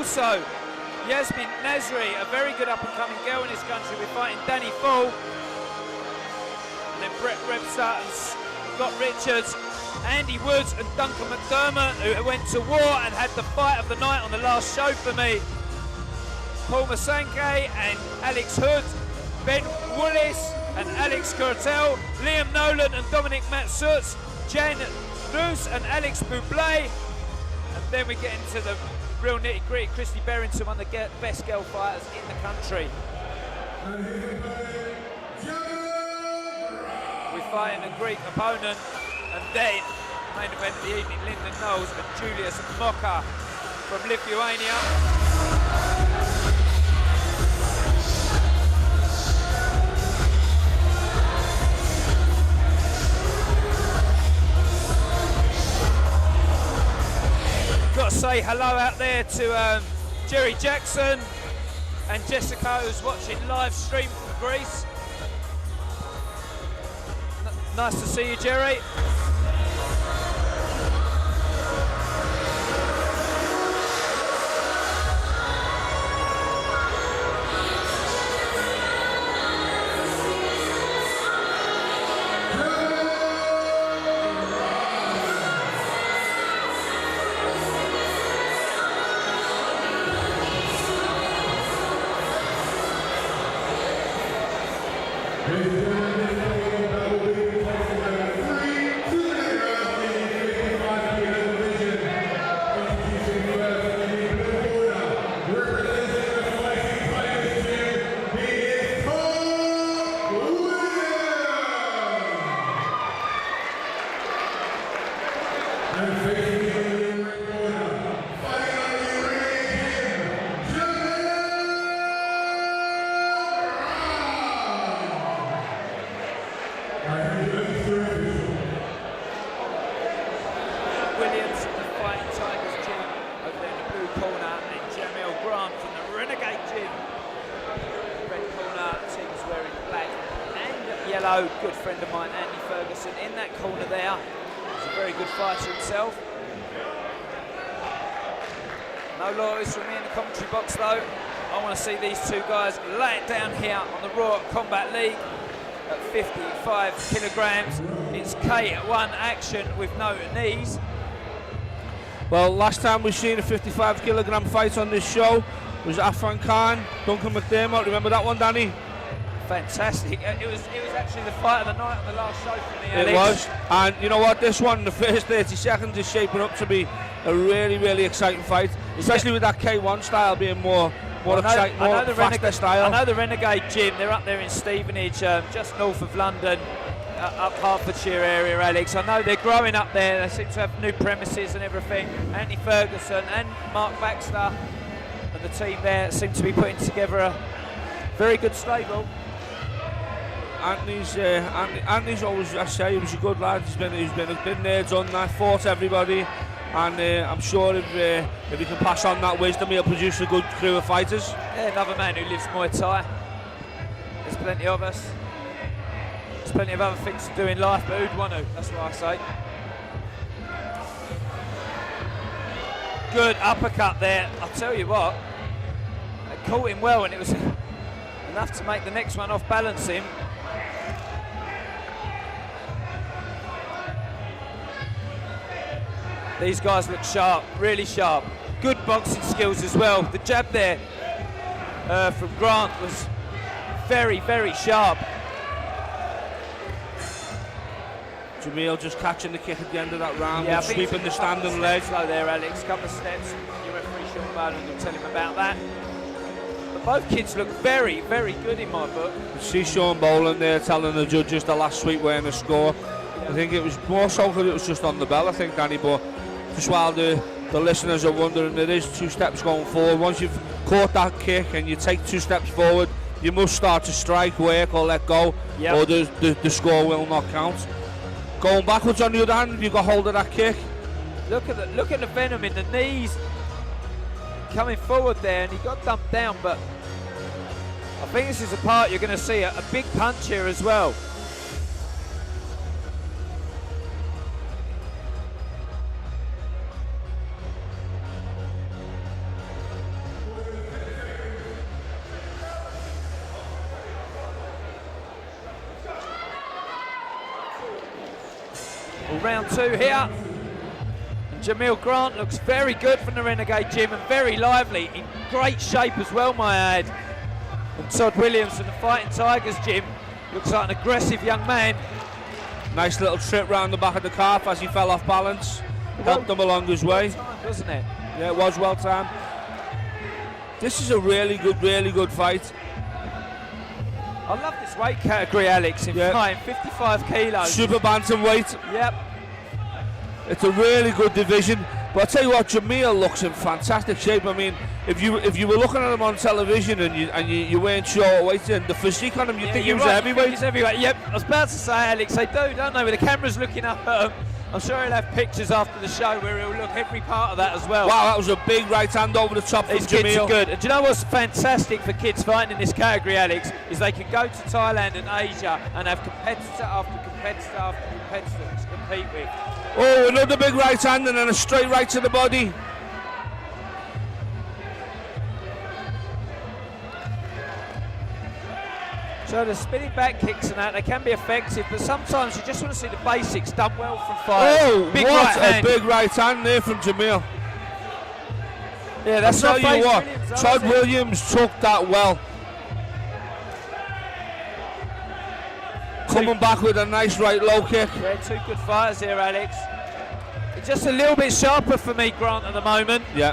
also Yasmin Nasri, a very good up-and-coming girl in this country. We're fighting Danny Fall, and then Brett Rebster and Scott Richards, Andy Woods and Duncan McDermott, who went to war and had the fight of the night on the last show for me. Paul Masanke and Alex Hood, Ben Willis and Alex Curtel, Liam Nolan and Dominic Matsutz, Jan Roos and Alex Bublé, and then we get into the real nitty-gritty. Christy Berrington, one of the best girl fighters in the country. We're fighting a Greek opponent, and then main event of the evening, Lyndon Knowles and Julius Moka from Lithuania. Got to say hello out there to Jerry Jackson and Jessica, who's watching live stream from Greece. Nice to see you, Jerry. Williams from the Fighting Tigers gym over there in the blue corner, and Jamil Grant from the Renegade gym. Red corner, team's wearing black and yellow. Good friend of mine, Andy Ferguson, in that corner there. He's a very good fighter himself. No lawyers from me in the commentary box though. I want to see these two guys lay it down here on the Raw Combat League at 55 kilograms. It's K1 action with no knees. Well, last time we seen a 55 kilogram fight on this show was Afan Khan, Duncan McDermott. Remember that one, Danny? Fantastic. It was actually the fight of the night on the last show for me, Alex. It was. And you know what? This one, the first 30 seconds, is shaping up to be a really, really exciting fight, especially with that K1 style being more exciting, more faster style. I know the Renegade gym, they're up there in Stevenage, just north of London, up Hertfordshire area, Alex. I know they're growing up there. They seem to have new premises and everything. Anthony Ferguson and Mark Baxter and the team there seem to be putting together a very good stable. Anthony's always, I say, he was a good lad. He's been there, done that, fought everybody, and I'm sure if he can pass on that wisdom, he'll produce a good crew of fighters. Yeah, another man who lives Muay Thai. There's plenty of us. There's plenty of other things to do in life, but who'd want to? That's what I say. Good uppercut there. I'll tell you what, it caught him well, and it was enough to make the next one off balance him. These guys look sharp, really sharp. Good boxing skills as well. The jab there from Grant was very, very sharp. Jamil just catching the kick at the end of that round, yeah, sweeping the standing leg. Slow there, Alex. Couple of steps. Your referee Sean Bowden will tell him about that. But both kids look very, very good in my book. You see Sean Boland there telling the judges the last sweep wearing the score. Yeah. I think it was more so because it was just on the bell, I think, Danny, but just while the listeners are wondering, there is 2 steps going forward. Once you've caught that kick and you take 2 steps forward, you must start to strike, work or let go, yep, or the score will not count. Going backwards on the other hand, you got hold of that kick. Look at the venom in the knees coming forward there, and he got dumped down, but I think this is the part you're going to see a big punch here as well. Well, round 2 here. And Jamil Grant looks very good from the Renegade Gym and very lively, in great shape as well, my add. And Todd Williams from the Fighting Tigers Gym looks like an aggressive young man. Nice little trip round the back of the calf as he fell off balance. Helped him along his way. Timed, wasn't it? Yeah, it was well timed. This is a really good fight. I love this weight category, Alex, in fighting 55 kilos. Super bantamweight. Yep. It's a really good division. But I'll tell you what, Jamil looks in fantastic shape. I mean, if you were looking at him on television and you weren't sure weight and the physique on him, you'd think he was heavyweight. He's heavyweight. Yep. I was about to say, Alex, they do, don't they? With the cameras looking up at him. I'm sure he'll have pictures after the show where he'll look every part of that as well. Wow, that was a big right hand over the top from These Jamil. kids are good. And do you know what's fantastic for kids fighting in this category, Alex, is they can go to Thailand and Asia and have competitor after competitor after competitor to compete with. Oh, another big right hand and then a straight right to the body. So the spinning back kicks and that, they can be effective, but sometimes you just want to see the basics done well from fighters. Oh, big what right a hand. big right hand there from Jamil. Yeah, that's I'll not tell you what, Williams, Todd Williams took that well. Coming back with a nice right low kick. Yeah, 2 good fighters here, Alex. It's just a little bit sharper for me, Grant, at the moment. Yeah.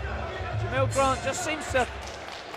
Jamil Grant just seems to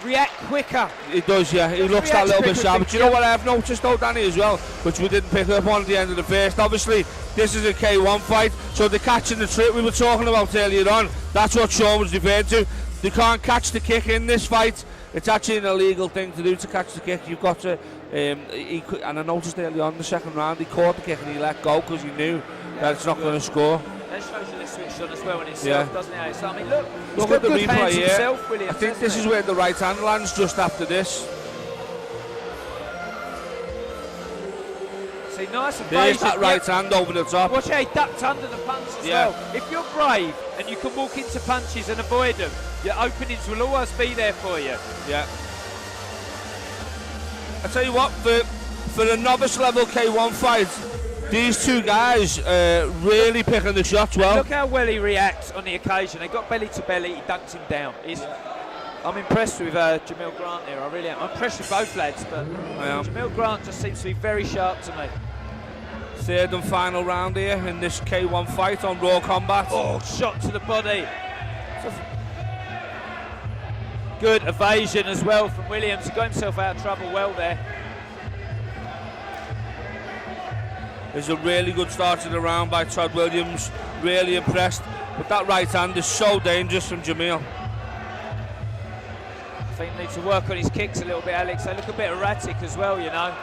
react quicker. He does, yeah. He looks that little bit sharper. Do you know what I've noticed though, Danny, as well, which we didn't pick up on at the end of the first? Obviously, this is a K1 fight, so the catch and the trick we were talking about earlier on, that's what Sean was referring to. They can't catch the kick in this fight. It's actually an illegal thing to do, to catch the kick. You've got to, and I noticed earlier on in the second round, he caught the kick and he let go because he knew that it's not going to score. That shows you the switch on as well in himself, doesn't it? So, I mean, look at the good replay hands here. himself, Williams, I think this is where the right hand lands just after this. See, nice and There's patient. that right hand over the top. Watch how he ducked under the punch as well. If you're brave and you can walk into punches and avoid them, your openings will always be there for you. Yeah. I tell you what, for a novice level K1 fight, these two guys really picking the shots well. Look how well he reacts on the occasion. They got belly to belly, he dunked him down. I'm impressed with Jamil Grant here, I really am. I'm impressed with both lads, but Jamil Grant just seems to be very sharp to me. Third and final round here in this K1 fight on Raw Combat. Oh, shot to the body. Good evasion as well from Williams. He got himself out of trouble well there. There's a really good start to the round by Todd Williams. Really impressed. But that right hand is so dangerous from Jamil. I think he needs to work on his kicks a little bit, Alex. They look a bit erratic as well, you know.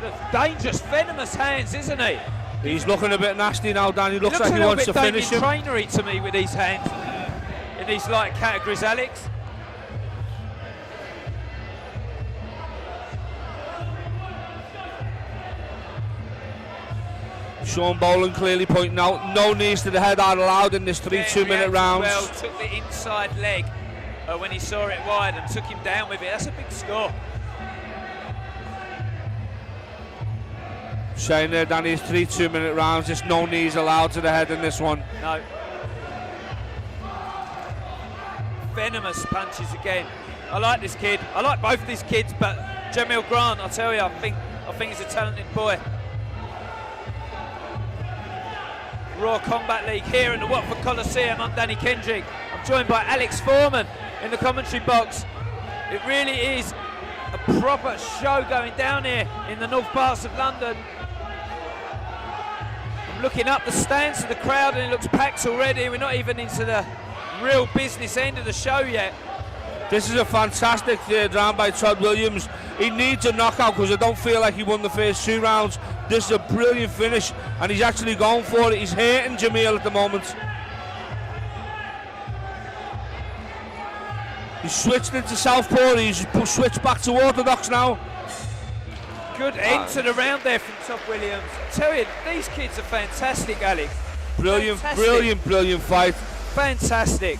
Look, dangerous, venomous hands, isn't he? He's looking a bit nasty now, Dan. He looks like he wants to finish him. Trainery to me with these hands in these light categories, Alex. Sean Boland clearly pointing out no knees to the head are allowed in this 3 2-minute rounds. Well, took the inside leg when he saw it wide and took him down with it. That's a big score. Saying there, Danny, it's 3 2-minute rounds. There's no knees allowed to the head in this one. No. Venomous punches again. I like this kid. I like both these kids, but Jamil Grant, I tell you, I think he's a talented boy. Raw Combat League here in the Watford Coliseum. I'm Danny Kendrick. I'm joined by Alex Foreman in the commentary box. It really is a proper show going down here in the north parts of London. I'm looking up the stands to the crowd and it looks packed already. We're not even into the real business end of the show yet. This is a fantastic third round by Todd Williams. He needs a knockout because I don't feel like he won the first 2 rounds. This is a brilliant finish and he's actually going for it. He's hurting Jamil at the moment. He's switched into southpaw. He's switched back to orthodox now. Good end to the round there from Todd Williams. I tell you, these kids are fantastic, Alex. Brilliant, Fantastic. brilliant fight. Fantastic.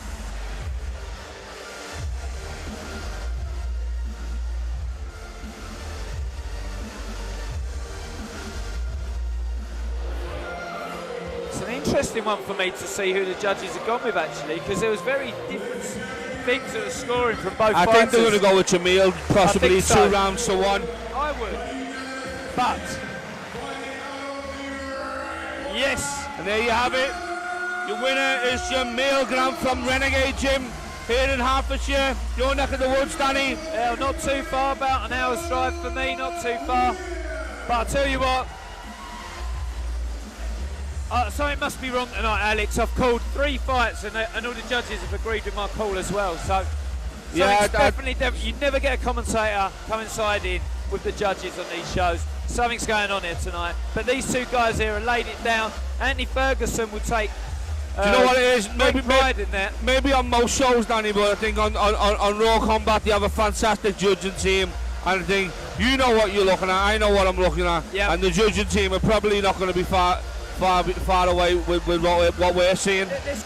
It's an interesting one for me to see who the judges have gone with, actually, because there was very different things that were scoring from both I fighters. think they're going to go with Jamil, possibly so. 2 rounds to 1. I would. But, yes. And there you have it. Your winner is Jamil Grant from Renegade Gym here in Hertfordshire. Your neck of the woods, Danny. Yeah, not too far, about an hour's drive for me, not too far. But I'll tell you what, something must be wrong tonight, Alex. I've called 3 fights and all the judges have agreed with my call as well. So, yeah, definitely, you never get a commentator coinciding with the judges on these shows. Something's going on here tonight. But these 2 guys here have laid it down. Anthony Ferguson will take do you know what it is? pride in that. Maybe on most shows, Danny, but I think on Raw Combat they have a fantastic judging team. And I think you know what you're looking at, I know what I'm looking at. Yep. And the judging team are probably not going to be far away with what we're seeing. There's